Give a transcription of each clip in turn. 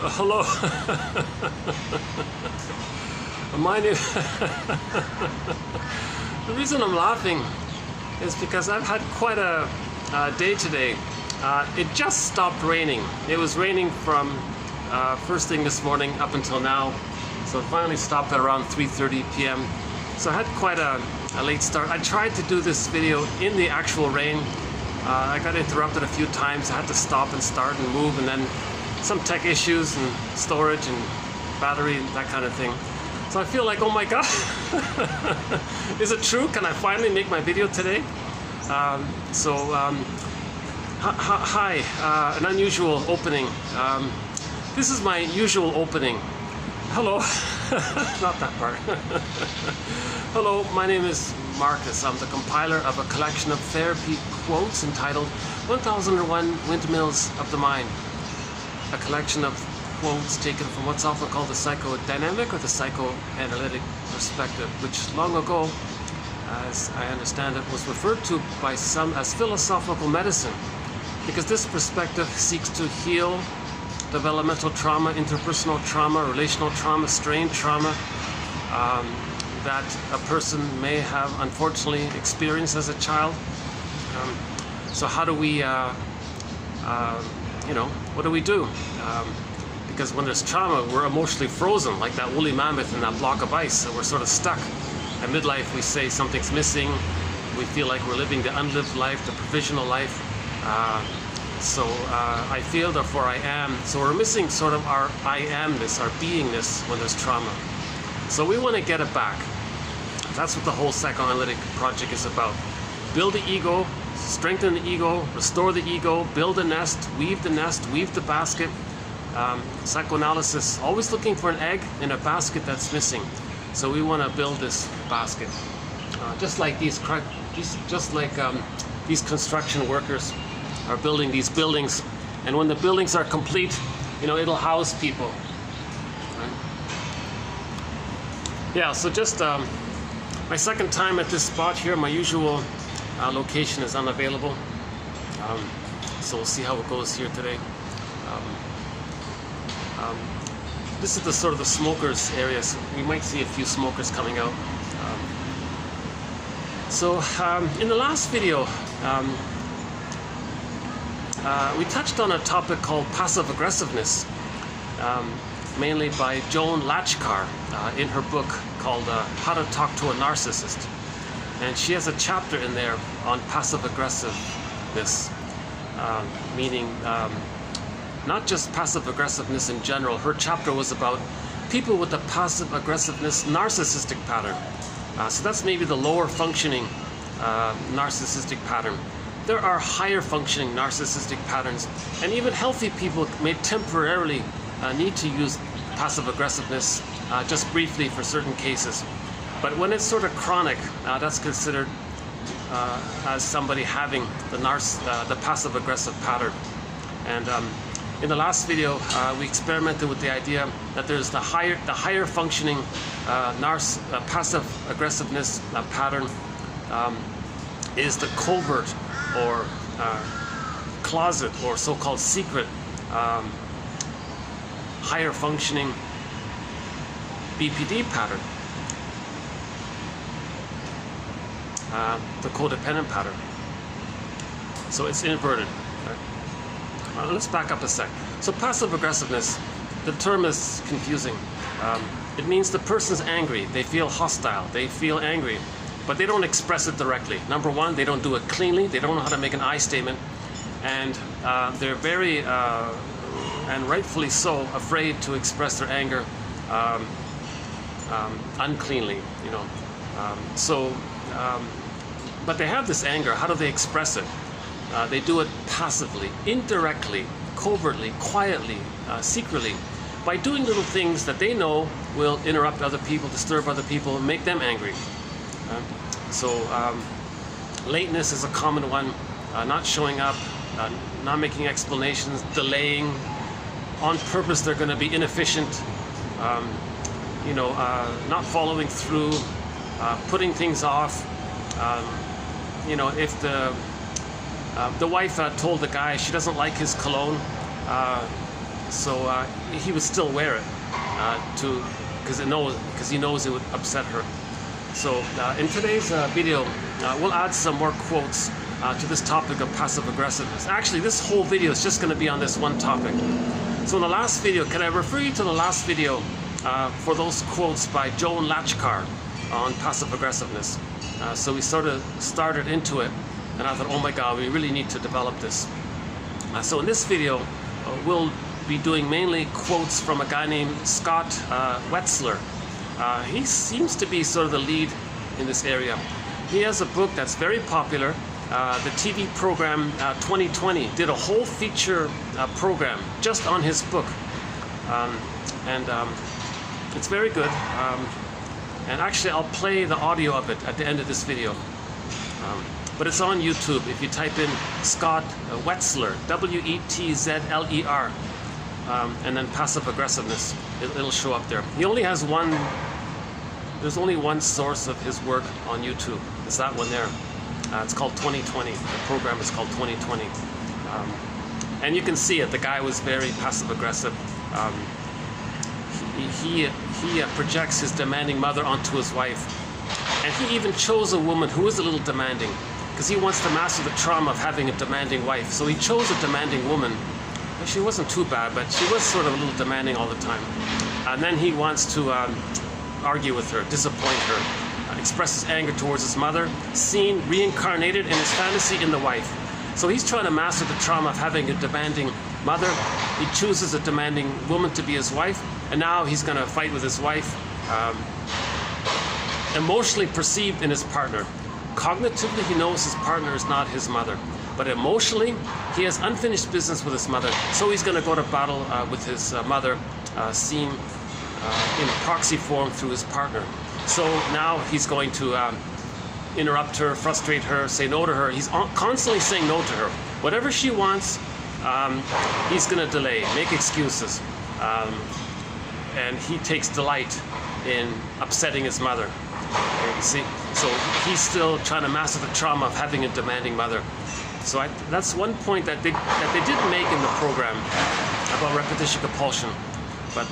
Hello. My name. The reason I'm laughing is because I've had quite a day today. It just stopped raining. It was raining from first thing this morning up until now. So it finally stopped at around 3:30 p.m. So I had quite a late start. I tried to do this video in the actual rain. I got interrupted a few times. I had to stop and start and move, and then some tech issues and storage and battery and that kind of thing. So I feel like, oh my God, is it true? Can I finally make my video today? Hi, an unusual opening. This is my usual opening. Hello, not that part. Hello, my name is Marcus. I'm the compiler of a collection of therapy quotes entitled 1001 Windmills of the Mind. A collection of quotes taken from what's often called the psychodynamic or the psychoanalytic perspective, which long ago, as I understand it, was referred to by some as philosophical medicine, because this perspective seeks to heal developmental trauma, interpersonal trauma, relational trauma, strain trauma that a person may have unfortunately experienced as a child. So how do we, what do we do? Because when there's trauma, we're emotionally frozen, like that woolly mammoth in that block of ice, so we're sort of stuck. At midlife, we say something's missing. We feel like we're living the unlived life, the provisional life. I feel, therefore I am. So we're missing sort of our I amness, our beingness when there's trauma. So we want to get it back. That's what the whole psychoanalytic project is about. Build the ego, strengthen the ego, restore the ego, build a nest, weave the basket. Psychoanalysis, always looking for an egg in a basket that's missing. So we want to build this basket. Just like these construction workers are building these buildings, and when the buildings are complete, it'll house people. Right? Yeah, so just my second time at this spot here. My usual location is unavailable, so we'll see how it goes here today. This is the sort of the smokers area, so we might see a few smokers coming out. In the last video, we touched on a topic called passive-aggressiveness, mainly by Joan Lachkar in her book called How to Talk to a Narcissist. And she has a chapter in there on passive-aggressiveness, meaning not just passive-aggressiveness in general. Her chapter was about people with a passive-aggressiveness narcissistic pattern. So that's maybe the lower functioning narcissistic pattern. There are higher functioning narcissistic patterns, and even healthy people may temporarily need to use passive-aggressiveness just briefly for certain cases. But when it's sort of chronic, that's considered as somebody having the passive-aggressive pattern. And in the last video, we experimented with the idea that there's the higher functioning passive-aggressiveness pattern is the covert or closet or so-called secret higher functioning BPD pattern, the codependent pattern. So it's inverted. Let's back up a sec. So passive-aggressiveness, the term is confusing. It means the person's angry, they feel hostile, they feel angry, but they don't express it directly. Number one, they don't do it cleanly, they don't know how to make an I statement, and they're very, and rightfully so, afraid to express their anger uncleanly, but they have this anger. How do they express it? They do it passively, indirectly, covertly, quietly, secretly, by doing little things that they know will interrupt other people, disturb other people, and make them angry. Lateness is a common one. Not showing up, not making explanations, delaying. On purpose, they're going to be inefficient. Not following through, putting things off. If the The wife told the guy she doesn't like his cologne, so he would still wear it because he knows it would upset her. So in today's video, we'll add some more quotes to this topic of passive aggressiveness. Actually, this whole video is just going to be on this one topic. So in the last video, can I refer you to the last video for those quotes by Joan Latchkar on passive aggressiveness? So we sort of started into it, and I thought, oh my God, we really need to develop this. So in this video, we'll be doing mainly quotes from a guy named Scott Wetzler. He seems to be sort of the lead in this area. He has a book that's very popular. The TV program 2020 did a whole feature program just on his book. It's very good. And actually, I'll play the audio of it at the end of this video. But it's on YouTube. If you type in Scott Wetzler, W-E-T-Z-L-E-R, and then passive aggressiveness, it'll show up there. He only has there's only one source of his work on YouTube. It's that one there. It's called 2020. The program is called 2020. And you can see it. The guy was very passive aggressive. He projects his demanding mother onto his wife. And he even chose a woman who is a little demanding, because he wants to master the trauma of having a demanding wife. So he chose a demanding woman. She wasn't too bad, but she was sort of a little demanding all the time. And then he wants to argue with her, disappoint her, expresses anger towards his mother, seen reincarnated in his fantasy in the wife. So he's trying to master the trauma of having a demanding mother. He chooses a demanding woman to be his wife, and now he's going to fight with his wife. Emotionally perceived in his partner. Cognitively, he knows his partner is not his mother, but emotionally, he has unfinished business with his mother, so he's going to go to battle with his mother, seen in proxy form through his partner. So now he's going to interrupt her, frustrate her, say no to her. He's constantly saying no to her. Whatever she wants, he's going to delay, make excuses. And he takes delight in upsetting his mother. Okay, you see? So he's still trying to master the trauma of having a demanding mother. So that's one point that they didn't make in the program about repetition compulsion. But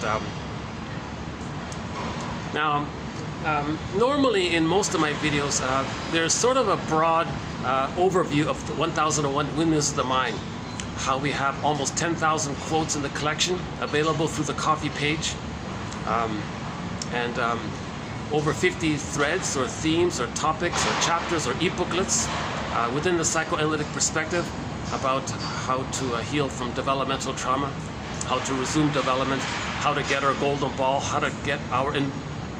now, normally in most of my videos, there's sort of a broad overview of the 1001 Windmills of the Mind. How we have almost 10,000 quotes in the collection available through the copy page. Over 50 threads or themes or topics or chapters or e-booklets within the psychoanalytic perspective about how to heal from developmental trauma, how to resume development, how to get our golden ball, how to get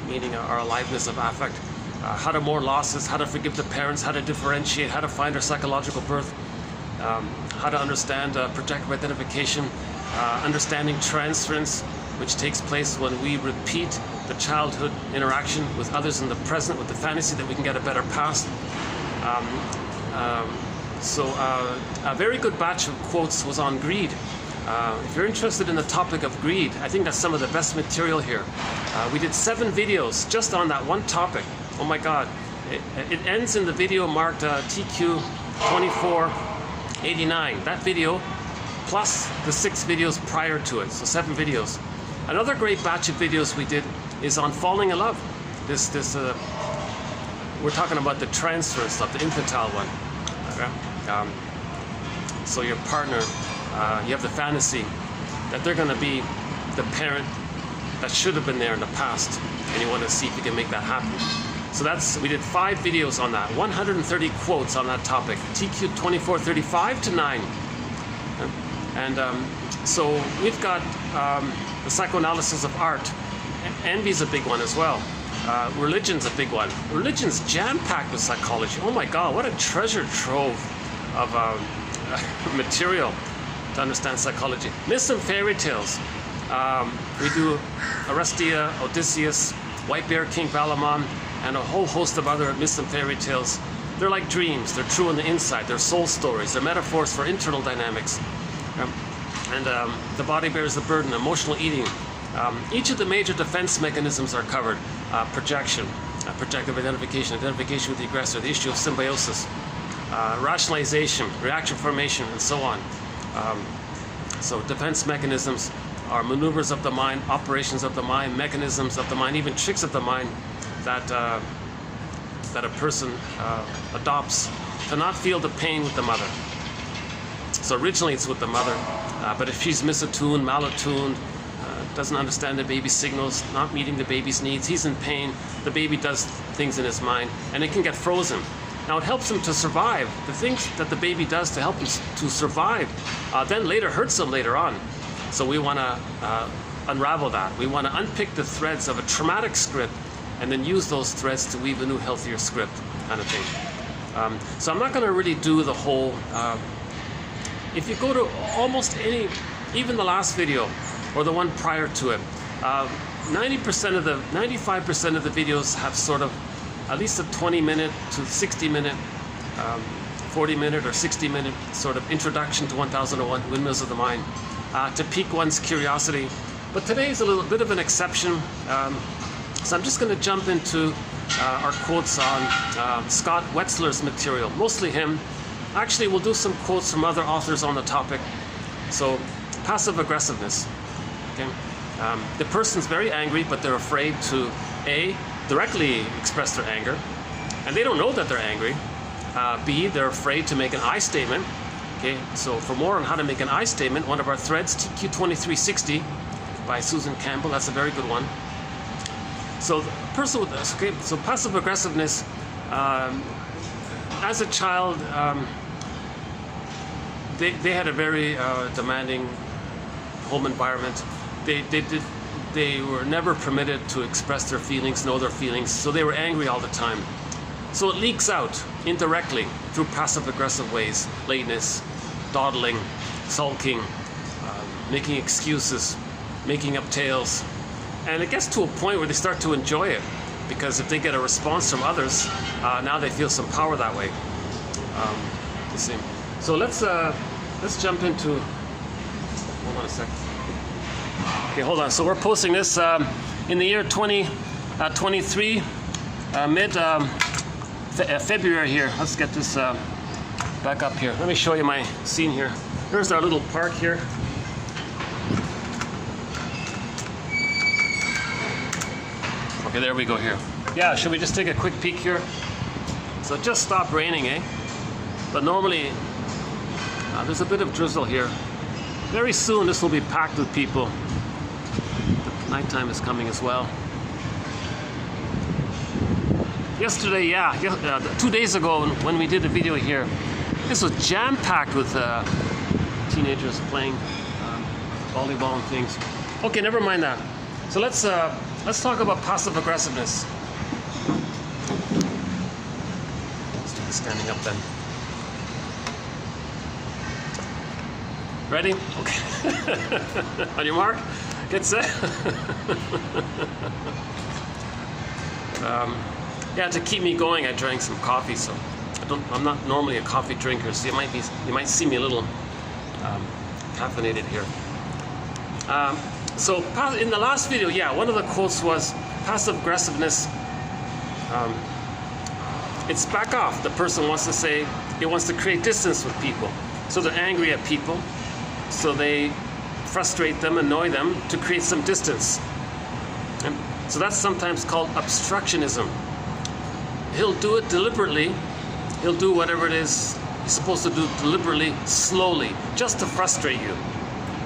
meaning our aliveness of affect, how to mourn losses, how to forgive the parents, how to differentiate, how to find our psychological birth, how to understand projective identification, understanding transference, which takes place when we repeat the childhood interaction with others in the present with the fantasy that we can get a better past. So a very good batch of quotes was on greed. If you're interested in the topic of greed, I think that's some of the best material here. We did 7 videos just on that one topic. Oh my God. It ends in the video marked TQ 2489. That video plus the 6 videos prior to it, so 7 videos. Another great batch of videos we did is on falling in love. We're talking about the transfer stuff, the infantile one. Okay? So your partner, you have the fantasy that they're going to be the parent that should have been there in the past, and you want to see if you can make that happen. So we did 5 videos on that, 130 quotes on that topic, TQ 2435 to 9. And so we've got the psychoanalysis of art. Envy's a big one as well. Religion's a big one. Religion's jam-packed with psychology. Oh my God, what a treasure trove of material to understand psychology. Myths and fairy tales. We do Arestia, Odysseus, White Bear King Valamon, and a whole host of other myths and fairy tales. They're like dreams. They're true on the inside. They're soul stories. They're metaphors for internal dynamics. The body bears the burden, emotional eating. Each of the major defense mechanisms are covered. Projection, projective identification, identification with the aggressor, the issue of symbiosis. rationalization, reaction formation, and so on. So defense mechanisms are maneuvers of the mind, operations of the mind, mechanisms of the mind, even tricks of the mind that that a person adopts to not feel the pain with the mother. So originally it's with the mother, but if she's misattuned, malattuned, doesn't understand the baby's signals, not meeting the baby's needs, he's in pain, the baby does things in his mind, and it can get frozen. Now it helps him to survive. The things that the baby does to help him to survive then later hurts him later on. So we want to unravel that. We want to unpick the threads of a traumatic script and then use those threads to weave a new, healthier script, kind of thing. So I'm not going to really do the whole... if you go to almost any, even the last video, or the one prior to it, 95% of the videos have sort of at least a 20-minute to 60-minute, 40-minute or 60-minute sort of introduction to 1001 Windmills of the Mind to pique one's curiosity. But today is a little bit of an exception, so I'm just going to jump into our quotes on Scott Wetzler's material, mostly him. Actually, we'll do some quotes from other authors on the topic. So, passive-aggressiveness. Okay? The person's very angry, but they're afraid to, A, directly express their anger, and they don't know that they're angry. B, they're afraid to make an I statement. Okay, so for more on how to make an I statement, one of our threads, TQ2360 by Susan Campbell, that's a very good one. So the person with this, okay, so passive-aggressiveness, as a child, they had a very demanding home environment. They were never permitted to express their feelings, know their feelings, so they were angry all the time. So it leaks out indirectly through passive-aggressive ways: lateness, dawdling, sulking, making excuses, making up tales. And it gets to a point where they start to enjoy it, because if they get a response from others, now they feel some power that way. You see. So let's jump into. Hold on a sec. Okay, hold on. So we're posting this in the year 2023, mid February here. Let's get this back up here. Let me show you my scene here. Here's our little park here. Okay, there we go here. Yeah, should we just take a quick peek here? So it just stopped raining, eh? But normally, there's a bit of drizzle here. Very soon this will be packed with people. The nighttime is coming as well. Yesterday, 2 days ago when we did the video here, this was jam-packed with teenagers playing volleyball and things. Okay, never mind that. So let's talk about passive-aggressiveness. Let's do the standing up then. Ready? Okay. On your mark, get set. Yeah, to keep me going, I drank some coffee. So I'm not normally a coffee drinker, so you might see me a little caffeinated here. So in the last video, yeah, one of the quotes was passive-aggressiveness. It's back off. The person wants to say, it wants to create distance with people. So they're angry at people. So they frustrate them, annoy them to create some distance. And so that's sometimes called obstructionism. He'll do it deliberately. He'll do whatever it is he's supposed to do deliberately, slowly, just to frustrate you.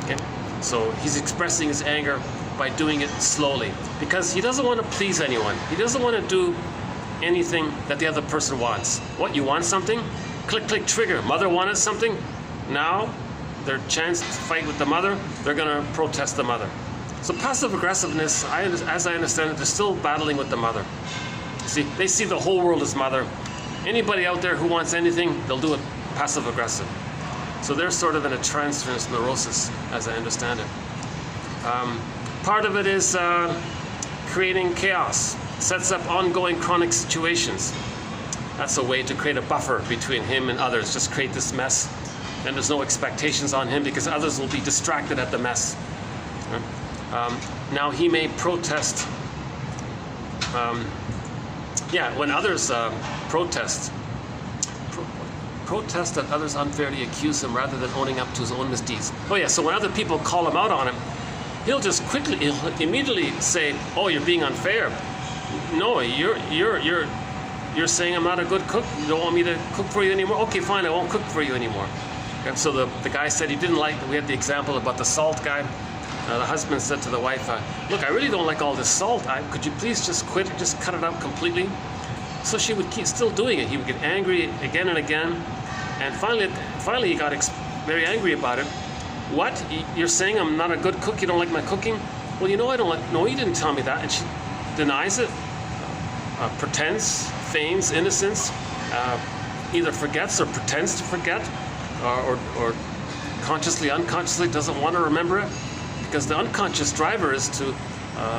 Okay? So he's expressing his anger by doing it slowly, because he doesn't want to please anyone. He doesn't want to do anything that the other person wants. What, you want something? Click, click, trigger. Mother wanted something. Now, their chance to fight with the mother, they're going to protest the mother. So passive-aggressiveness, as I understand it, they're still battling with the mother. See, they see the whole world as mother. Anybody out there who wants anything, they'll do it passive-aggressive. So they're sort of in a transference neurosis, as I understand it. Part of it is creating chaos, sets up ongoing chronic situations. That's a way to create a buffer between him and others, just create this mess. And there's no expectations on him because others will be distracted at the mess. Now he may protest. When others protest, protests that others unfairly accuse him rather than owning up to his own misdeeds. Oh yeah, so when other people call him out on him, he'll immediately say, "Oh, you're being unfair. No, you're saying I'm not a good cook. You don't want me to cook for you anymore. Okay, fine, I won't cook for you anymore." And so the guy said he didn't like. We had the example about the salt guy. The husband said to the wife, "Look, I really don't like all this salt. Could you please just quit? Just cut it out completely?" So she would keep still doing it. He would get angry again and again, and finally he got very angry about it. "What? You're saying I'm not a good cook? You don't like my cooking?" "Well, you know I don't like." "No, you didn't tell me that." And she denies it, pretends, feigns innocence, either forgets or pretends to forget, or consciously, unconsciously doesn't want to remember it, because the unconscious driver is to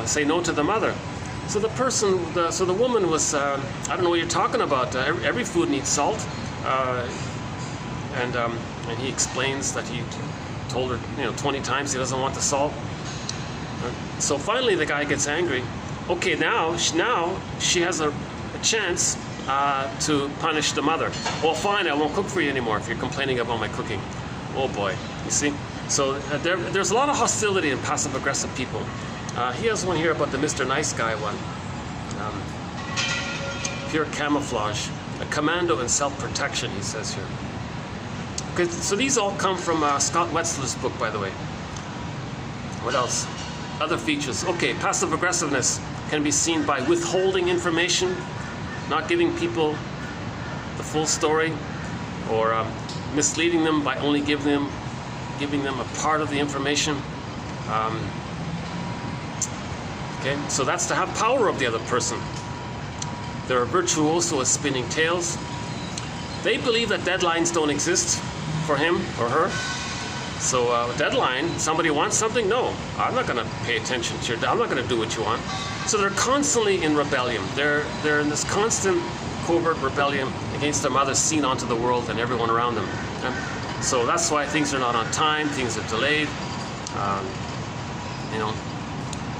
say no to the mother. So the woman was, "I don't know what you're talking about. Every food needs salt," and he explains that he told her 20 times he doesn't want the salt. So finally the guy gets angry. Okay, now she has a chance to punish the mother. "Well, fine, I won't cook for you anymore if you're complaining about my cooking." Oh boy, you see? So there's a lot of hostility in passive-aggressive people. He has one here about the Mr. Nice Guy one. Pure camouflage, a commando and self-protection, he says here. Okay, so these all come from Scott Wetzler's book, by the way. What else? Other features. Okay, passive-aggressiveness can be seen by withholding information, not giving people the full story, or misleading them by only giving them a part of the information. Okay, so that's to have power of the other person. They're a virtuoso at spinning tales. They believe that deadlines don't exist for him or her. So deadline, somebody wants something? No, I'm not going to pay attention to I'm not going to do what you want. So they're constantly in rebellion. They're in this constant covert rebellion against their mother, seen onto the world and everyone around them. And so that's why things are not on time, things are delayed.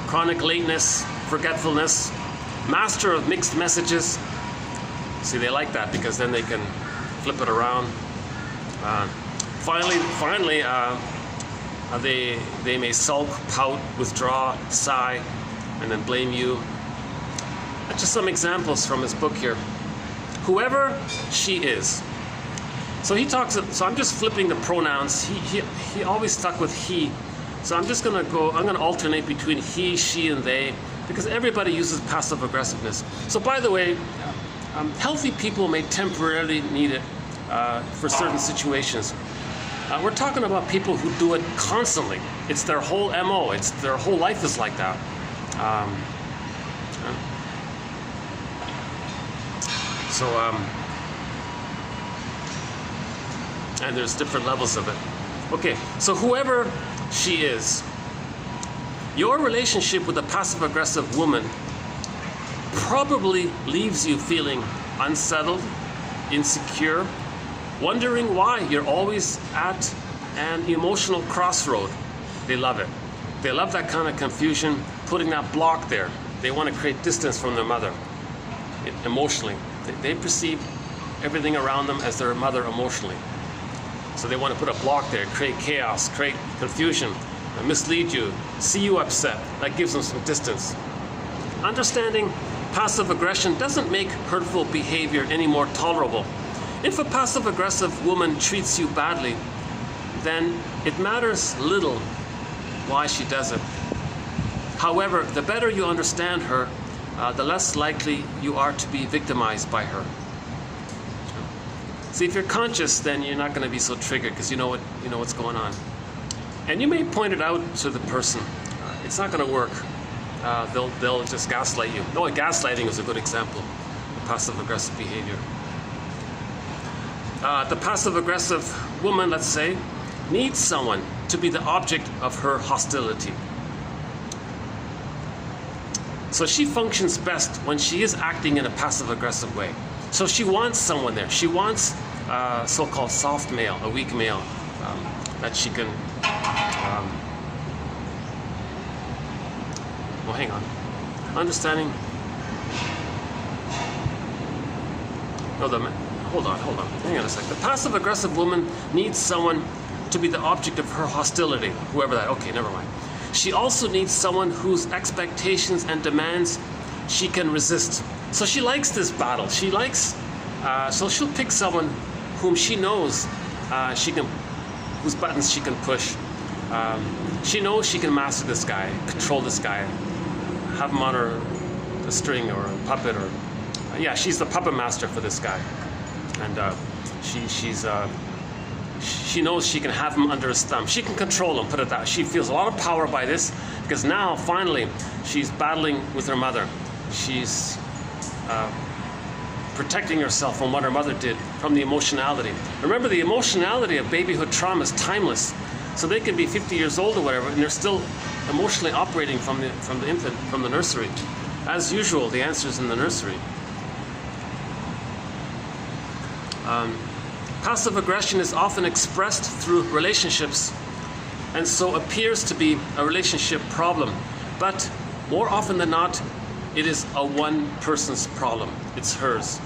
Chronic lateness, forgetfulness, master of mixed messages. See, they like that because then they can flip it around. Finally, they may sulk, pout, withdraw, sigh, and then blame you. Just some examples from his book here. Whoever she is. So I'm just flipping the pronouns. He always stuck with he. So I'm gonna alternate between he, she, and they, because everybody uses passive aggressiveness. So by the way, healthy people may temporarily need it for certain situations. We're talking about people who do it constantly. It's their whole MO. It's their whole life is like that. And there's different levels of it. Okay, so whoever she is, your relationship with a passive-aggressive woman probably leaves you feeling unsettled, insecure, wondering why you're always at an emotional crossroad. They love it. They love that kind of confusion, putting that block there. They want to create distance from their mother emotionally. They perceive everything around them as their mother emotionally. So they want to put a block there, create chaos, create confusion, mislead you, see you upset. That gives them some distance. Understanding passive aggression doesn't make hurtful behavior any more tolerable. If a passive-aggressive woman treats you badly, then it matters little why she does it. However, the better you understand her, the less likely you are to be victimized by her. See, if you're conscious, then you're not going to be so triggered because you know what's going on. And you may point it out to the person. It's not going to work. They'll just gaslight you. No, gaslighting is a good example of passive-aggressive behavior. The passive-aggressive woman, let's say, needs someone to be the object of her hostility. So she functions best when she is acting in a passive-aggressive way. So she wants someone there. She wants so-called soft male, a weak male, that she can... well, hang on. Understanding... No, hold on. Hang on a sec. The passive-aggressive woman needs someone to be the object of her hostility. Whoever that. Okay, never mind. She also needs someone whose expectations and demands she can resist. So she likes this battle. She likes. So she'll pick someone whom she knows whose buttons she can push. She knows she can master this guy, control this guy, have him on a string or a puppet, or she's the puppet master for this guy, and she knows she can have him under his thumb. She can control him. Put it that. She feels a lot of power by this because now finally she's battling with her mother. She's protecting herself from what her mother did, from the emotionality. Remember, the emotionality of babyhood trauma is timeless. So they can be 50 years old or whatever, and they're still emotionally operating from the infant, from the nursery. As usual, the answer is in the nursery. Passive aggression is often expressed through relationships, and so appears to be a relationship problem. But more often than not, it is a one person's problem. It's hers.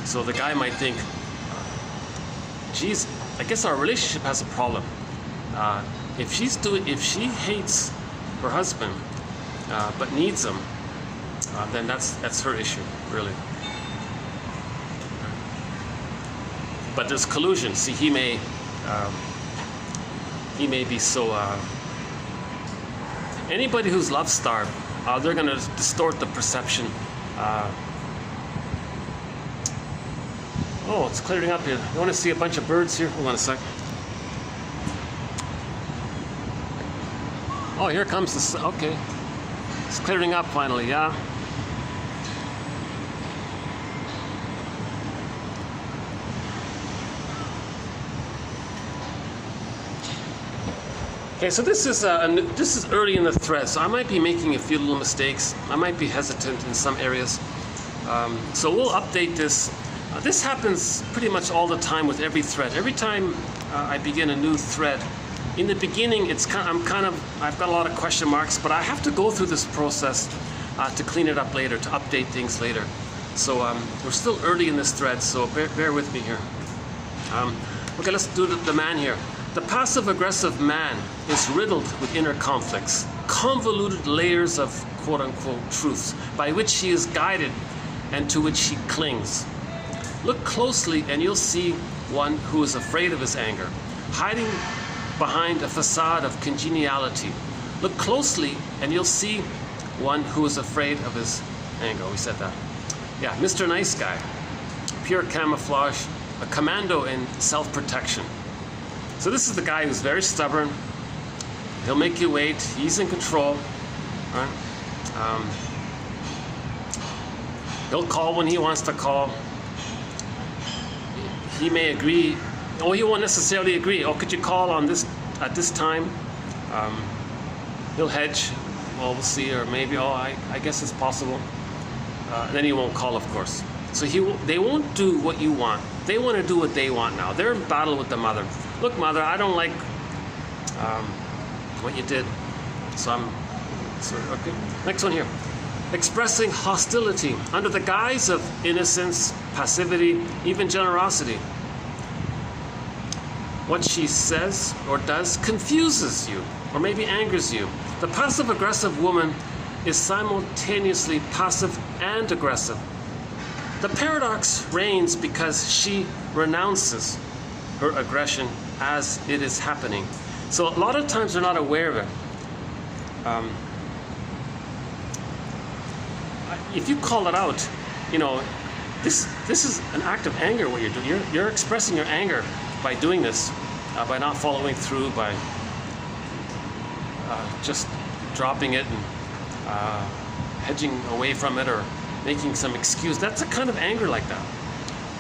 So the guy might think, geez, I guess our relationship has a problem. If she hates her husband but needs him, then that's her issue, really. But there's collusion. See, he may be so. Anybody who's love starved, they're going to distort the perception. Oh, it's clearing up here. You want to see a bunch of birds here? Hold on a sec. Oh, here comes the sun. Okay. It's clearing up finally, yeah. Okay, so this is early in the thread, so I might be making a few little mistakes. I might be hesitant in some areas. So we'll update this. This happens pretty much all the time with every thread. Every time I begin a new thread, in the beginning, I've got a lot of question marks, but I have to go through this process to clean it up later, to update things later. So we're still early in this thread, so bear with me here. Okay, let's do the man here. The passive-aggressive man is riddled with inner conflicts, convoluted layers of quote-unquote truths by which he is guided and to which he clings. Look closely and you'll see one who is afraid of his anger, hiding behind a facade of congeniality. Look closely and you'll see one who is afraid of his anger. We said that. Yeah, Mr. Nice Guy, pure camouflage, a commando in self-protection. So this is the guy who's very stubborn. He'll make you wait. He's in control. Right? He'll call when he wants to call. He may agree. Oh, he won't necessarily agree. Oh, could you call on this at this time? He'll hedge. Well, we'll see. Or maybe, I guess it's possible. And then he won't call, of course. So they won't do what you want. They want to do what they want now. They're in battle with the mother. Look, mother, I don't like what you did. So okay. Next one here. Expressing hostility under the guise of innocence, passivity, even generosity. What she says or does confuses you, or maybe angers you. The passive-aggressive woman is simultaneously passive and aggressive. The paradox reigns because she renounces her aggression as it is happening. So a lot of times they're not aware of it. If you call it out, this is an act of anger. What you're doing, you're expressing your anger by doing this, by not following through, by just dropping it and hedging away from it, or making some excuse. That's a kind of anger like that,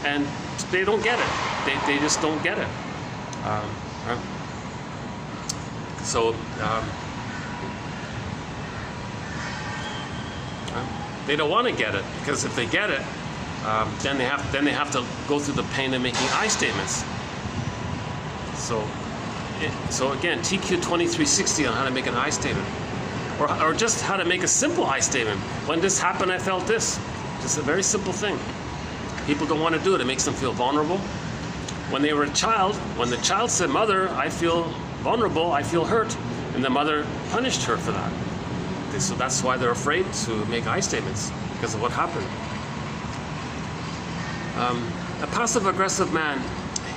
and they don't get it. They just don't get it. Right? So they don't want to get it, because if they get it, then they have to go through the pain of making I statements. So again, TQ 2360 on how to make an I statement, or just how to make a simple I statement. When this happened, I felt this. Just a very simple thing. People don't want to do it. It makes them feel vulnerable. When they were a child, when the child said, "Mother, I feel vulnerable, I feel hurt," and the mother punished her for that. So that's why they're afraid to make I statements, because of what happened. A passive-aggressive man,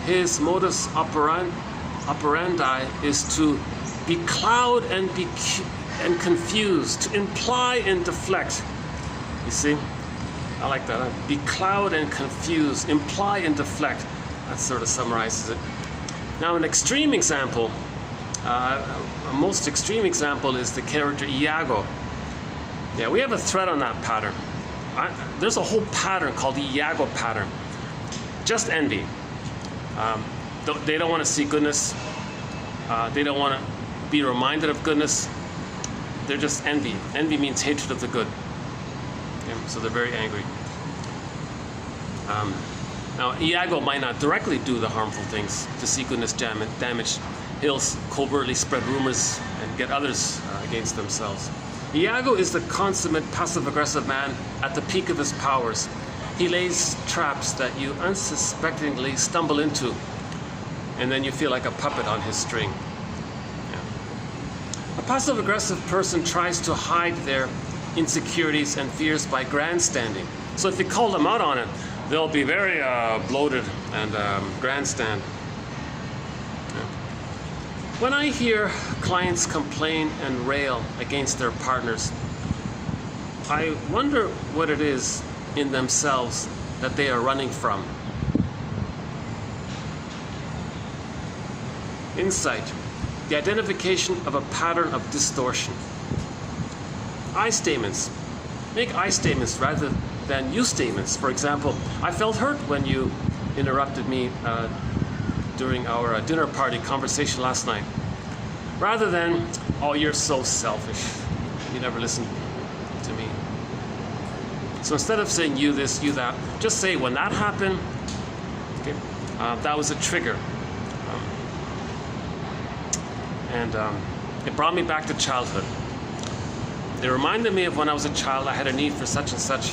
his modus operandi is to becloud and confuse, to imply and deflect. You see? I like that. Becloud and confuse, imply and deflect. That sort of summarizes it. Now, an extreme example, a most extreme example is the character Iago. Yeah, we have a thread on that pattern. There's a whole pattern called the Iago pattern. Just envy. They don't want to see goodness. They don't want to be reminded of goodness. They're just envy. Envy means hatred of the good. Yeah, so they're very angry. Now, Iago might not directly do the harmful things to see goodness damaged. He'll covertly spread rumors and get others against themselves. Iago is the consummate passive-aggressive man at the peak of his powers. He lays traps that you unsuspectingly stumble into, and then you feel like a puppet on his string. Yeah. A passive-aggressive person tries to hide their insecurities and fears by grandstanding. So if you call them out on it, they'll be very bloated and grandstand. Yeah. When I hear clients complain and rail against their partners, I wonder what it is in themselves that they are running from. Insight, the identification of a pattern of distortion. I statements. Make I statements rather than you statements. For example, I felt hurt when you interrupted me during our dinner party conversation last night. Rather than, "Oh, you're so selfish. You never listen to me." So instead of saying you this, you that, just say, "When that happened, okay, that was a trigger. It brought me back to childhood. It reminded me of when I was a child, I had a need for such and such.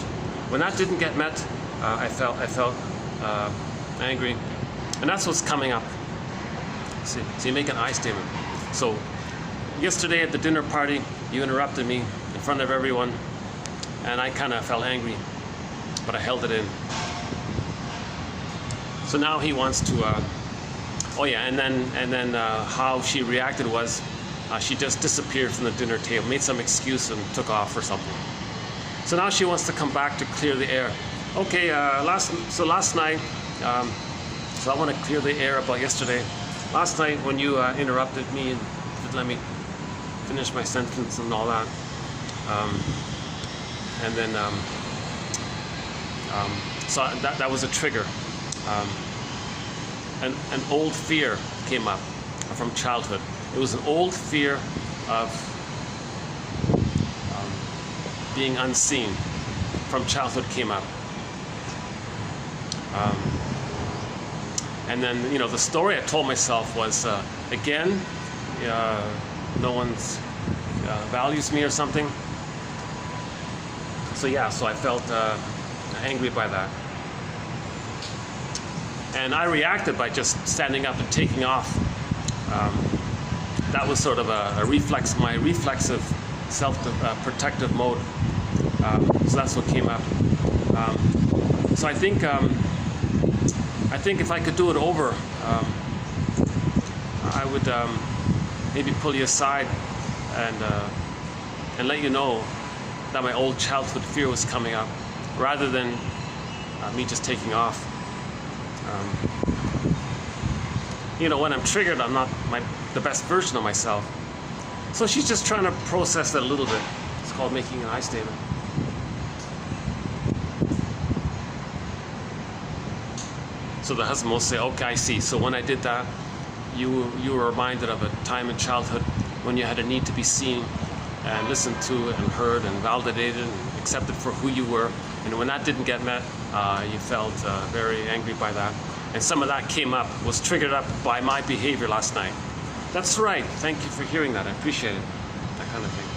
When that didn't get met, I felt angry." And that's what's coming up. See, so you make an I statement. So yesterday at the dinner party, you interrupted me in front of everyone, and I kind of felt angry, but I held it in. So now he wants to, oh yeah, and then how she reacted was, she just disappeared from the dinner table, made some excuse and took off or something. So now she wants to come back to clear the air. Okay, last night, so I want to clear the air about yesterday. Last night when you interrupted me and didn't let me finish my sentence and all that, and then so that was a trigger. An old fear came up from childhood. It was an old fear of being unseen from childhood came up. And then, the story I told myself was, again, no one values me or something. So yeah, so I felt angry by that. And I reacted by just standing up and taking off. That was sort of a reflex, my reflexive self-protective mode. So that's what came up. So I think if I could do it over, I would maybe pull you aside and let you know that my old childhood fear was coming up, rather than me just taking off. When I'm triggered, I'm not the best version of myself. So she's just trying to process that a little bit. It's called making an I statement. So the husband will say, "Okay, I see. So when I did that, you were reminded of a time in childhood when you had a need to be seen and listened to and heard and validated and accepted for who you were. And when that didn't get met, you felt very angry by that. And some of that came up, was triggered up by my behavior last night." That's right. Thank you for hearing that. I appreciate it. That kind of thing.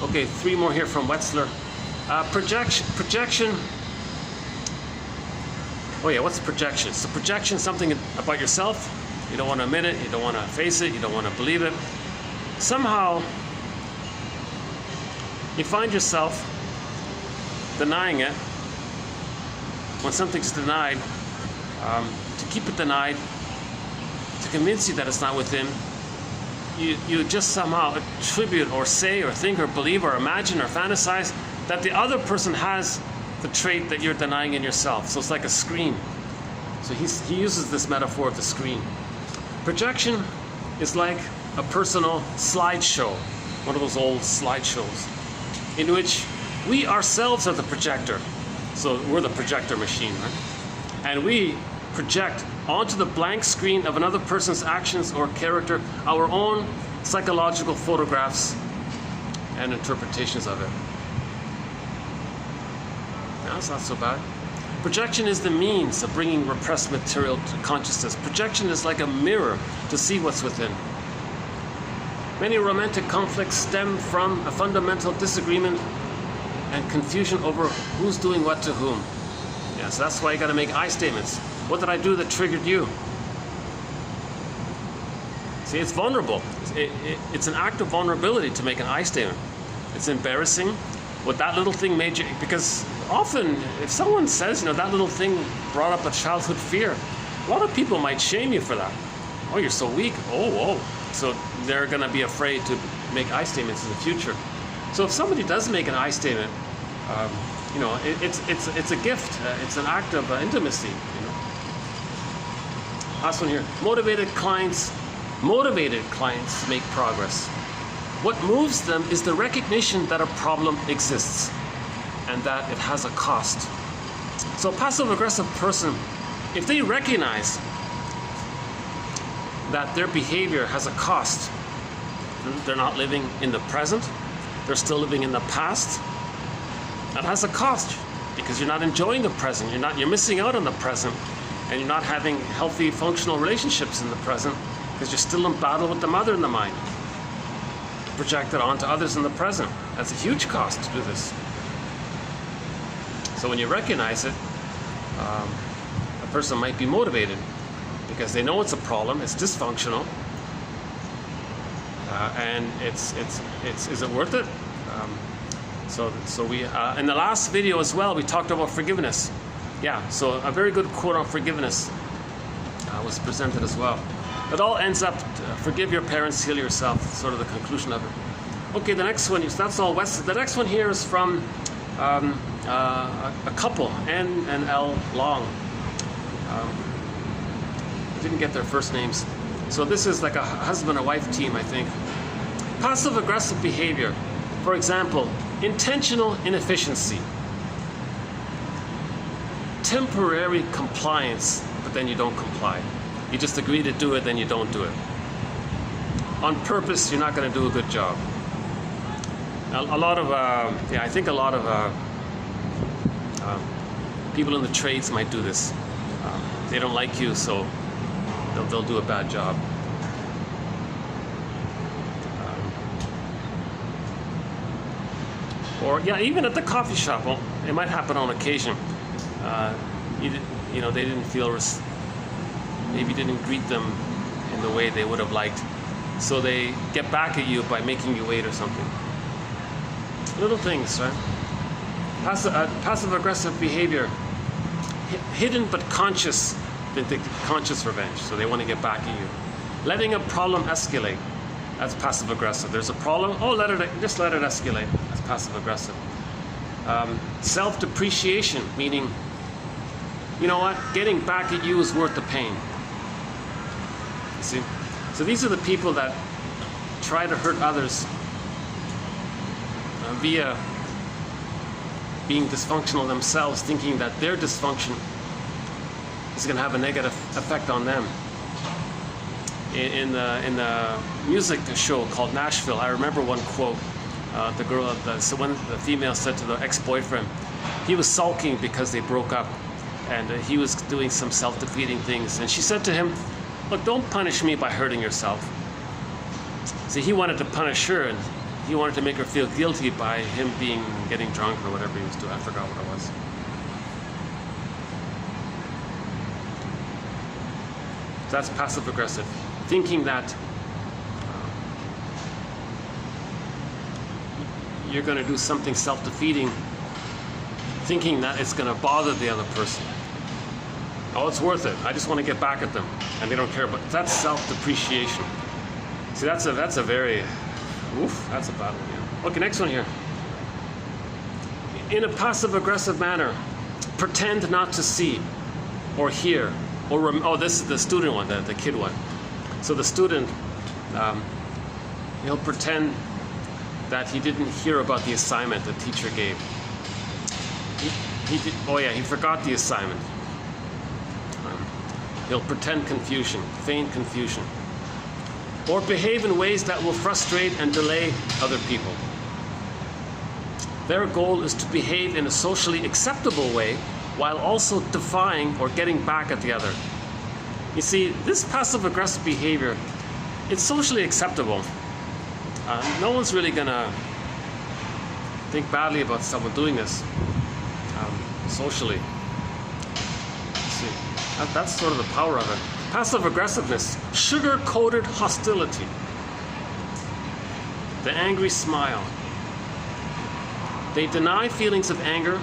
Okay, 3 more here from Wetzler. Projection. Oh yeah, what's projection? So projection is something about yourself. You don't want to admit it, you don't want to face it, you don't want to believe it. Somehow, you find yourself denying it. When something's denied, to keep it denied, to convince you that it's not within, you just somehow attribute or say or think or believe or imagine or fantasize that the other person has the trait that you're denying in yourself. So it's like a screen. So he uses this metaphor of the screen. Projection is like a personal slideshow, one of those old slideshows, in which we ourselves are the projector. So we're the projector machine, right? And we project onto the blank screen of another person's actions or character our own psychological photographs and interpretations of it. That's not so bad. Projection is the means of bringing repressed material to consciousness. Projection is like a mirror to see what's within. Many romantic conflicts stem from a fundamental disagreement and confusion over who's doing what to whom. Yeah, so that's why you got to make I statements. What did I do that triggered you? See, it's vulnerable. It's an act of vulnerability to make an I statement. It's embarrassing. What that little thing made you, because often if someone says, that little thing brought up a childhood fear, a lot of people might shame you for that. Oh, you're so weak. Oh. So they're going to be afraid to make I statements in the future. So if somebody does make an I statement, it's a gift. It's an act of intimacy. Last one here. Motivated clients make progress. What moves them is the recognition that a problem exists and that it has a cost. So a passive-aggressive person, if they recognize that their behavior has a cost, they're not living in the present, they're still living in the past, that has a cost because you're not enjoying the present, you're missing out on the present, and you're not having healthy, functional relationships in the present because you're still in battle with the mother in the mind. Projected onto others in the present. That's a huge cost to do this. So when you recognize it, a person might be motivated because they know it's a problem, it's dysfunctional, and is it worth it? So we in the last video as well we talked about forgiveness. Yeah, so a very good quote on forgiveness was presented as well. It all ends up, forgive your parents, heal yourself, sort of the conclusion of it. Okay, the next one, that's all West. The next one here is from a couple, N and L Long. Didn't get their first names. So this is like a husband and wife team, I think. Passive-aggressive behavior. For example, intentional inefficiency. Temporary compliance, but then you don't comply. You just agree to do it, then you don't do it. On purpose, you're not going to do a good job. I think a lot of people in the trades might do this. They don't like you, so they'll do a bad job. Or even at the coffee shop. Well, it might happen on occasion. They didn't feel. Maybe didn't greet them in the way they would have liked. So they get back at you by making you wait or something. Little things, right? Passive-aggressive behavior. Hidden but conscious. Conscious revenge. So they want to get back at you. Letting a problem escalate. That's passive-aggressive. There's a problem. Just let it escalate. That's passive-aggressive. Self-depreciation, meaning, you know what? Getting back at you is worth the pain. See? So these are the people that try to hurt others via being dysfunctional themselves, thinking that their dysfunction is going to have a negative effect on them. In the music show called Nashville, I remember one quote. When the female said to the ex-boyfriend, he was sulking because they broke up, and he was doing some self-defeating things, and she said to him, "Look, don't punish me by hurting yourself." See, he wanted to punish her, and he wanted to make her feel guilty by him getting drunk or whatever he was doing. I forgot what it was. That's passive aggressive, thinking that you're going to do something self-defeating, thinking that it's going to bother the other person. Oh, it's worth it. I just want to get back at them, and they don't care. But that's self-depreciation. See, that's a very, that's a bad one. Yeah. Okay, next one here. In a passive-aggressive manner, pretend not to see, or hear, or this is the student one, the kid one. So the student, he'll pretend that he didn't hear about the assignment the teacher gave. He forgot the assignment. He'll pretend confusion, feign confusion, or behave in ways that will frustrate and delay other people. Their goal is to behave in a socially acceptable way while also defying or getting back at the other. You see, this passive-aggressive behavior, it's socially acceptable. No one's really gonna think badly about someone doing this socially. See, that's sort of the power of it. Passive-aggressiveness, sugar-coated hostility, the angry smile. They deny feelings of anger,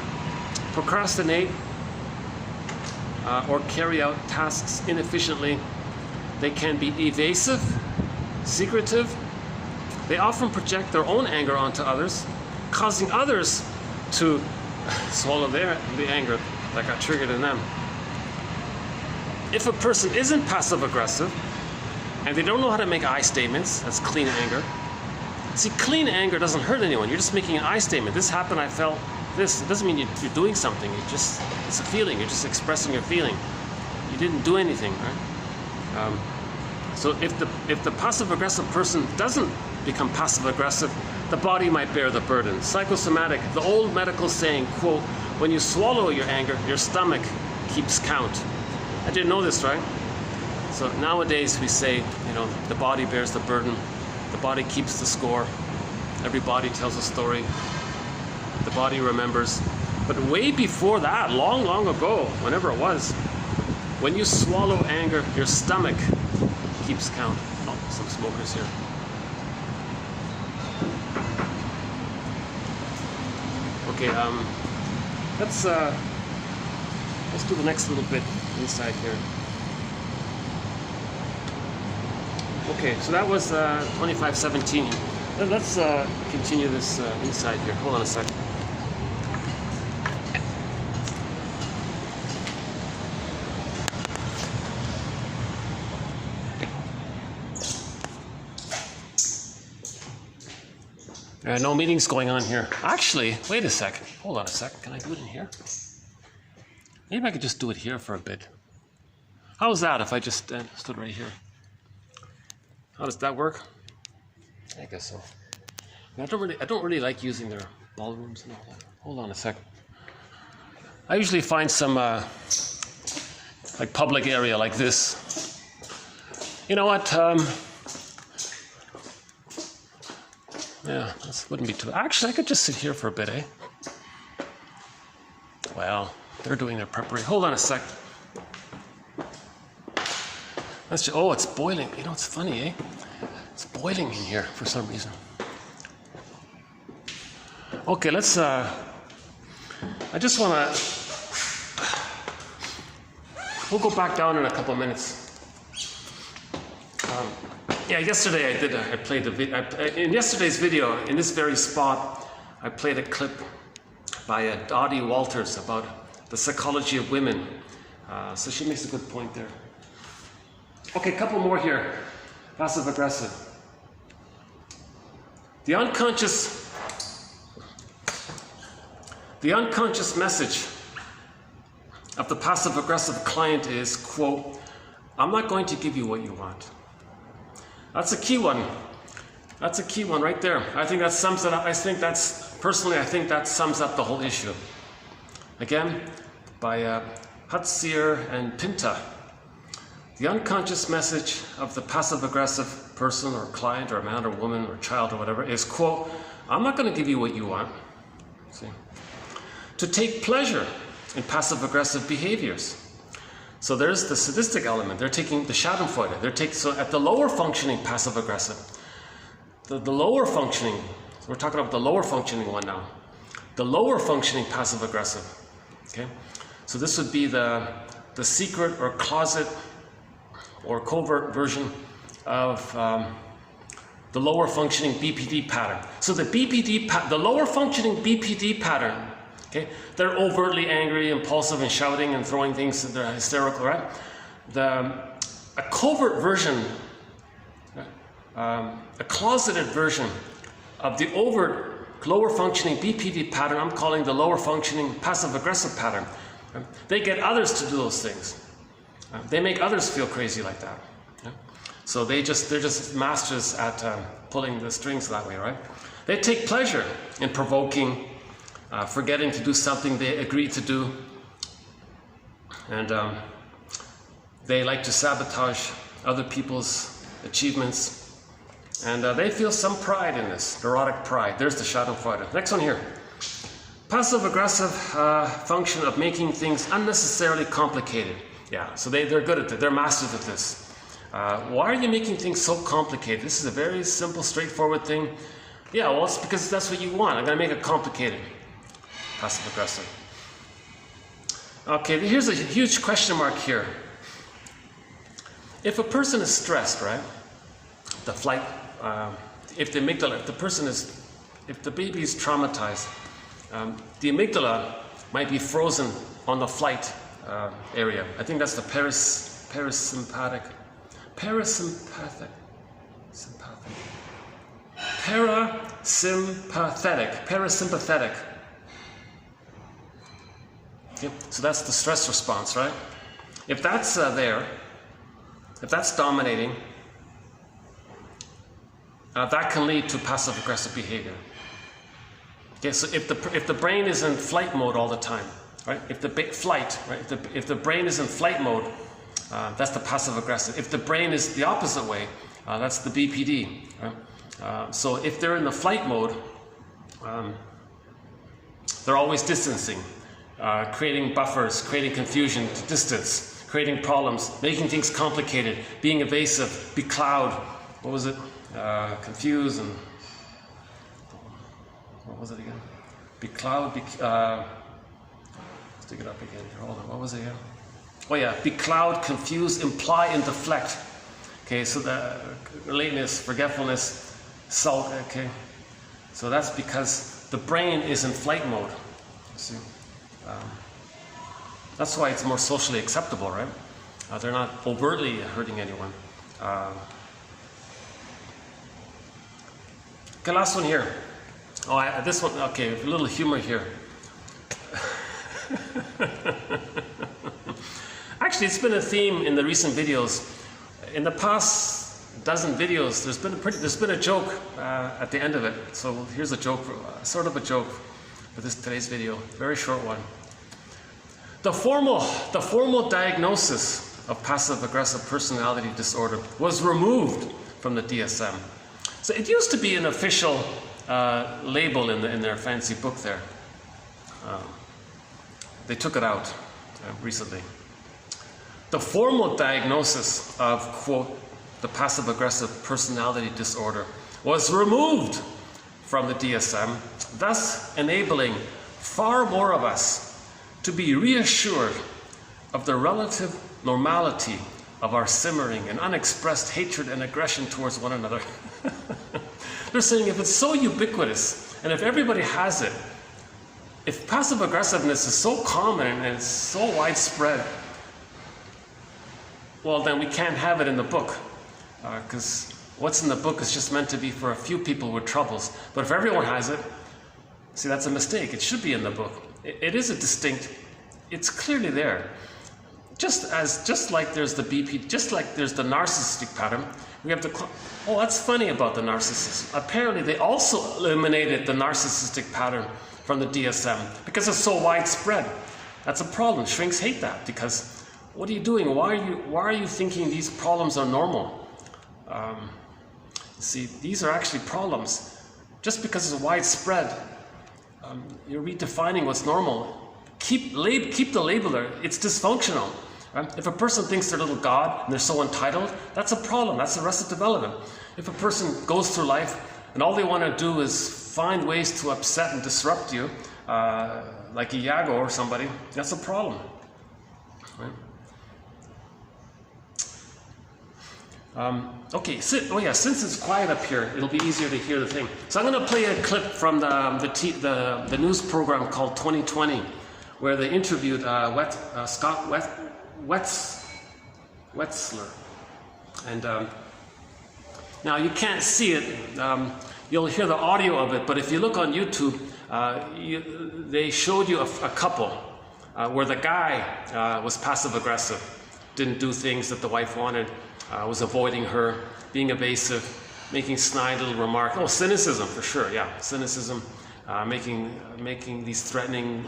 procrastinate, or carry out tasks inefficiently. They can be evasive, secretive. They often project their own anger onto others, causing others to swallow the anger that got triggered in them. If a person isn't passive-aggressive, and they don't know how to make I statements, that's clean anger. See, clean anger doesn't hurt anyone. You're just making an I statement. This happened, I felt this. It doesn't mean you're doing something. It's a feeling. You're just expressing your feeling. You didn't do anything, right? So if the passive-aggressive person doesn't become passive-aggressive, the body might bear the burden. Psychosomatic, the old medical saying, quote, when you swallow your anger, your stomach keeps count. I didn't know this, right? So nowadays we say, the body bears the burden. The body keeps the score. Every body tells a story. The body remembers. But way before that, long, long ago, whenever it was, when you swallow anger, your stomach keeps count. Oh, some smokers here. Okay, let's do the next little bit inside here. Okay, so that was 2517. Let's continue this inside here. Hold on a second. No meetings going on here. Actually, wait a second. Hold on a second. Can I do it in here? Maybe I could just do it here for a bit. How's that if I just stood right here? How does that work? I guess so. I don't really like using their ballrooms and all that. Hold on a second. I usually find some like public area like this. You know what? Yeah, this wouldn't be too. Actually, I could just sit here for a bit, eh? Well, they're doing their preparation. Hold on a sec. Oh, it's boiling. It's funny, eh? It's boiling in here for some reason. Okay, let's. I just want to. We'll go back down in a couple of minutes. Yeah, yesterday I played in yesterday's video, in this very spot, I played a clip by Dottie Walters about the psychology of women. So she makes a good point there. Okay, a couple more here. Passive-aggressive. The unconscious message of the passive-aggressive client is, quote, I'm not going to give you what you want. That's a key one. That's a key one right there. I think that sums it up. I think that sums up the whole issue. Again, by Hutsier and Pinta. The unconscious message of the passive-aggressive person or client or man or woman or child or whatever is, quote, I'm not going to give you what you want. See? To take pleasure in passive-aggressive behaviors. So there's the sadistic element. They're taking the schadenfreude. They're taking, so at the lower functioning passive-aggressive, the lower functioning, we're talking about the lower functioning one now. The lower functioning passive-aggressive. Okay? So this would be the secret or closet or covert version of the lower functioning BPD pattern. So the lower functioning BPD pattern, okay, they're overtly angry, impulsive, and shouting and throwing things. They're hysterical, right? A covert version, a closeted version of the overt lower functioning BPD pattern, I'm calling the lower functioning passive-aggressive pattern. They get others to do those things. They make others feel crazy like that. Yeah? So they're just masters at pulling the strings that way, right? They take pleasure in provoking, forgetting to do something they agreed to do, and they like to sabotage other people's achievements, and they feel some pride in this, neurotic pride. There's the schadenfreude. Next one here. Passive-aggressive function of making things unnecessarily complicated. Yeah, so they're good at it. They're masters at this. Why are you making things so complicated? This is a very simple, straightforward thing. Yeah, well, it's because that's what you want. I'm going to make it complicated. Passive-aggressive. Okay, here's a huge question mark here. If a person is stressed, right? The flight, if the amygdala, if the baby is traumatized, the amygdala might be frozen on the flight area. I think that's the parasympathetic. Okay, so that's the stress response, right? If that's there, if that's dominating, that can lead to passive-aggressive behavior. Okay, so if the brain is in flight mode all the time, right? If the brain is in flight mode, that's the passive-aggressive. If the brain is the opposite way, that's the BPD. Right? So if they're in the flight mode, they're always distancing, creating buffers, creating confusion, distance, creating problems, making things complicated, being evasive, becloud. What was it? Confuse and what was it again? Becloud. Let's dig it up again. Hold on. What was it again? Oh yeah, becloud, confuse, imply, and deflect. Okay, so the lateness, forgetfulness, sulk. Okay, so that's because the brain is in flight mode. You see, that's why it's more socially acceptable, right? They're not overtly hurting anyone. Okay, last one here. Oh, this one. Okay, a little humor here. Actually, it's been a theme in the recent videos. In the past dozen videos, there's been a joke at the end of it. So here's a joke, sort of a joke for today's video. Very short one. The formal diagnosis of passive-aggressive personality disorder was removed from the DSM. So it used to be an official label in their fancy book there. They took it out recently. The formal diagnosis of, quote, the passive-aggressive personality disorder was removed from the DSM, thus enabling far more of us to be reassured of the relative normality of our simmering and unexpressed hatred and aggression towards one another. They're saying if it's so ubiquitous, and if everybody has it, if passive-aggressiveness is so common and it's so widespread, well, then we can't have it in the book, because what's in the book is just meant to be for a few people with troubles. But if everyone has it, see, that's a mistake. It should be in the book. It is a distinct, it's clearly there. Just like there's the BP, just like there's the narcissistic pattern, we have the, oh, that's funny about the narcissist. Apparently they also eliminated the narcissistic pattern from the DSM because it's so widespread. That's a problem. Shrinks hate that because what are you doing? Why are you thinking these problems are normal? See, these are actually problems. Just because it's widespread, you're redefining what's normal. Keep the label there. It's dysfunctional. Right? If a person thinks they're a little god and they're so entitled, that's a problem. That's arrested development. If a person goes through life and all they want to do is find ways to upset and disrupt you, like Iago or somebody, that's a problem. Right? Okay, since it's quiet up here, it'll be easier to hear the thing. So I'm going to play a clip from the news program called 2020, where they interviewed Scott Wetzler. And now you can't see it. You'll hear the audio of it, but if you look on YouTube, they showed you a couple where the guy was passive-aggressive, didn't do things that the wife wanted, was avoiding her, being evasive, making snide little remarks. Oh, cynicism for sure, yeah, cynicism, making these threatening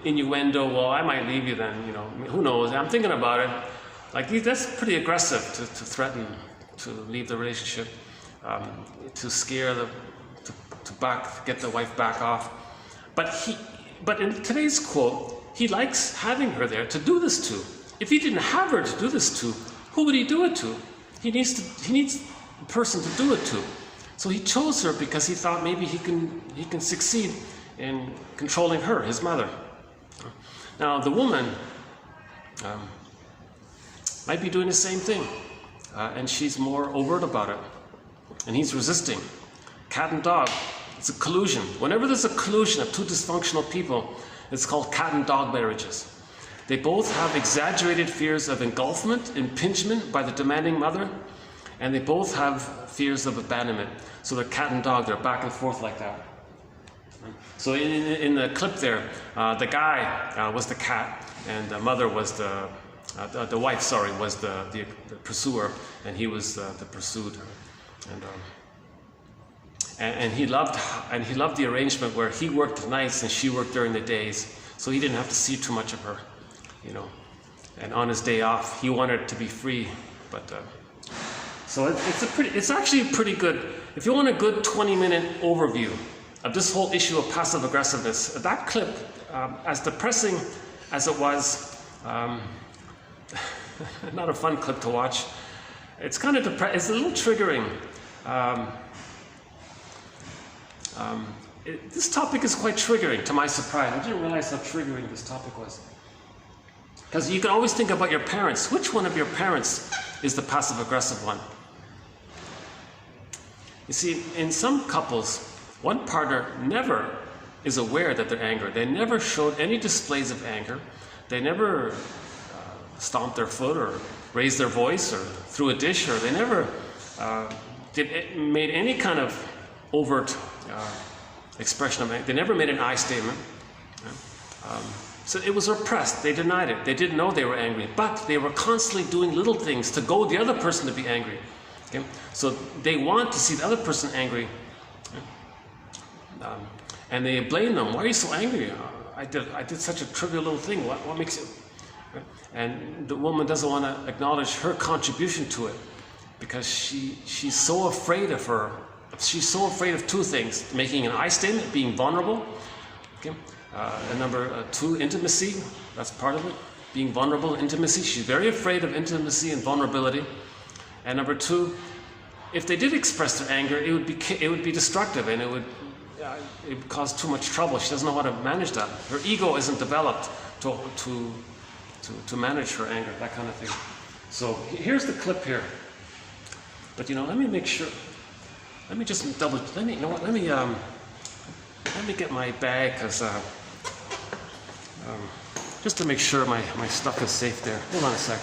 innuendo. Well, I might leave you then, you know, who knows? I'm thinking about it. Like that's pretty aggressive to threaten to leave the relationship, to scare get the wife back off. But in today's quote, he likes having her there to do this to. If he didn't have her to do this to, who would he do it to? He needs a person to do it to. So he chose her because he thought maybe he can succeed in controlling her, his mother. Now the woman might be doing the same thing, and she's more overt about it, and he's resisting. Cat and dog. It's a collusion. Whenever there's a collusion of two dysfunctional people, it's called cat and dog marriages. They both have exaggerated fears of engulfment, impingement by the demanding mother, and they both have fears of abandonment. So they're cat and dog, they're back and forth like that. So in the clip there, the guy was the cat, and the mother was the wife, sorry, was the pursuer, and he was the pursued. And he loved the arrangement where he worked nights and she worked during the days, so he didn't have to see too much of her, you know. And on his day off, he wanted to be free, but so it's actually pretty good. If you want a good 20-minute overview of this whole issue of passive aggressiveness, that clip, as depressing as it was, not a fun clip to watch. It's kind of it's a little triggering. This topic is quite triggering, to my surprise. I didn't realize how triggering this topic was. Because you can always think about your parents. Which one of your parents is the passive-aggressive one? You see, in some couples, one partner never is aware that they're angry. They never showed any displays of anger. They never stomped their foot or raised their voice or threw a dish, or they never made any kind of overt expression of anger. They never made an I statement. So it was repressed. They denied it. They didn't know they were angry, but they were constantly doing little things to goad the other person to be angry. Okay? So they want to see the other person angry, and they blame them. Why are you so angry? I did such a trivial little thing. What makes you? And the woman doesn't want to acknowledge her contribution to it because she's so afraid of her. She's so afraid of two things: making an I statement, being vulnerable. Okay. And number two, intimacy. That's part of it. Being vulnerable, intimacy. She's very afraid of intimacy and vulnerability. And number two, if they did express their anger, it would be destructive, and it would cause too much trouble. She doesn't know how to manage that. Her ego isn't developed to manage her anger, that kind of thing. So here's the clip here. But you know, let me make sure. Let me just you know what? Let me get my bag, because just to make sure my stuff is safe there. Hold on a sec.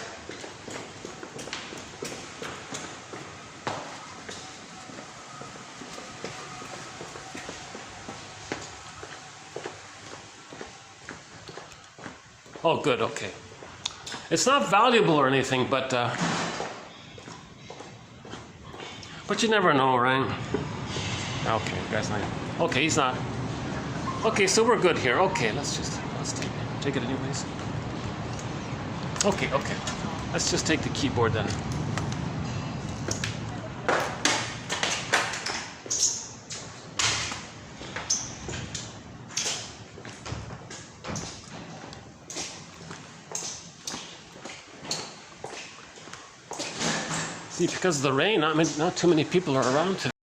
Oh, good, okay. It's not valuable or anything, but you never know, right? Okay, guy's not. Okay, he's not. Okay, so we're good here. Okay, let's take it anyways. Okay, okay. Let's just take the keyboard then. See, because of the rain, I mean, not too many people are around today.